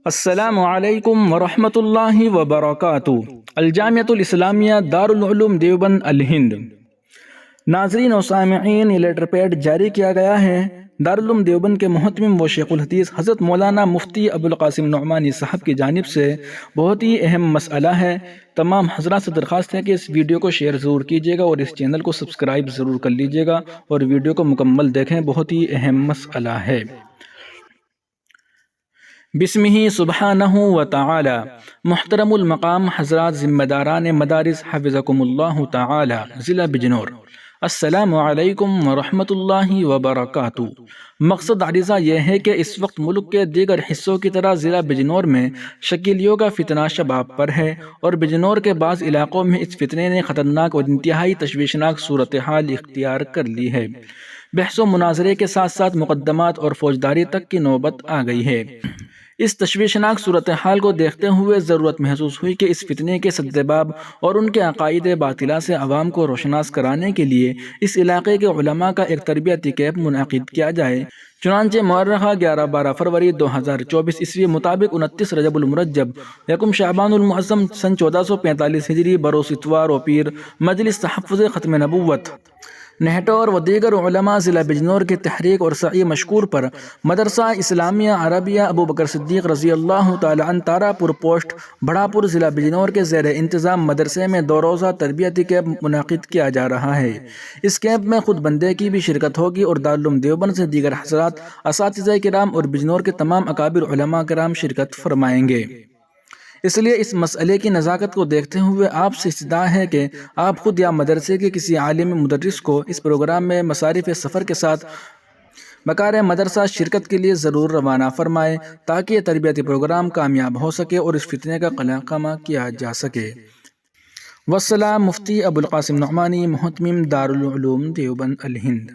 السلام علیکم ورحمۃ اللہ وبرکاتہ۔ الجامعۃ الاسلامیہ دارالعلوم دیوبند الہند۔ ناظرین و سامعین، یہ لیٹر پیڈ جاری کیا گیا ہے دارالعلوم دیوبند کے محتمم و شیخ الحدیث حضرت مولانا مفتی ابوالقاسم نعمانی صاحب کی جانب سے۔ بہت ہی اہم مسئلہ ہے۔ تمام حضرات سے درخواست ہے کہ اس ویڈیو کو شیئر ضرور کیجیے گا اور اس چینل کو سبسکرائب ضرور کر لیجیے گا اور ویڈیو کو مکمل دیکھیں۔ بہت ہی اہم مسئلہ ہے۔ بسمہ سبحانہ وتعالی۔ محترم المقام حضرات ذمہ داران مدارس حفظکم اللہ تعالی ضلع بجنور، السلام علیکم ورحمۃ اللہ وبرکاتہ۔ مقصد عریضہ یہ ہے کہ اس وقت ملک کے دیگر حصوں کی طرح ضلع بجنور میں شکیلیوں کا فتنہ شباب پر ہے اور بجنور کے بعض علاقوں میں اس فتنے نے خطرناک اور انتہائی تشویشناک صورتحال اختیار کر لی ہے۔ بحث و مناظرے کے ساتھ ساتھ مقدمات اور فوجداری تک کی نوبت آ گئی ہے۔ اس تشویشناک صورتحال کو دیکھتے ہوئے ضرورت محسوس ہوئی کہ اس فتنے کے سدباب اور ان کے عقائد باطلہ سے عوام کو روشناس کرانے کے لیے اس علاقے کے علماء کا ایک تربیتی کیمپ منعقد کیا جائے۔ چنانچہ مؤرخہ 11-12 فروری 2024 عیسوی مطابق 29 رجب المرجب یکم شعبان المعظم سن 1445 ہجری بروز اتوار و پیر مجلس تحفظ ختم نبوت نہٹور و دیگر علماء ضلع بجنور کی تحریک اور سعی مشکور پر مدرسہ اسلامیہ عربیہ ابو بکر صدیق رضی اللہ تعالی عنہ تارا پور پوسٹ بڑھا پور ضلع بجنور کے زیر انتظام مدرسے میں 2 روزہ تربیتی کیمپ منعقد کیا جا رہا ہے۔ اس کیمپ میں خود بندے کی بھی شرکت ہوگی اور دارالعلوم دیوبند سے دیگر حضرات، اساتذہ کرام اور بجنور کے تمام اکابر علماء کرام شرکت فرمائیں گے۔ اس لیے اس مسئلے کی نزاکت کو دیکھتے ہوئے آپ سے استدعا ہے کہ آپ خود یا مدرسے کے کسی عالم مدرس کو اس پروگرام میں مصارف سفر کے ساتھ بکار مدرسہ شرکت کے لیے ضرور روانہ فرمائیں تاکہ یہ تربیتی پروگرام کامیاب ہو سکے اور اس فتنے کا قلمہ کیا جا سکے۔ والسلام، مفتی ابوالقاسم نعمانی، محتمم دارالعلوم دیوبند الہند۔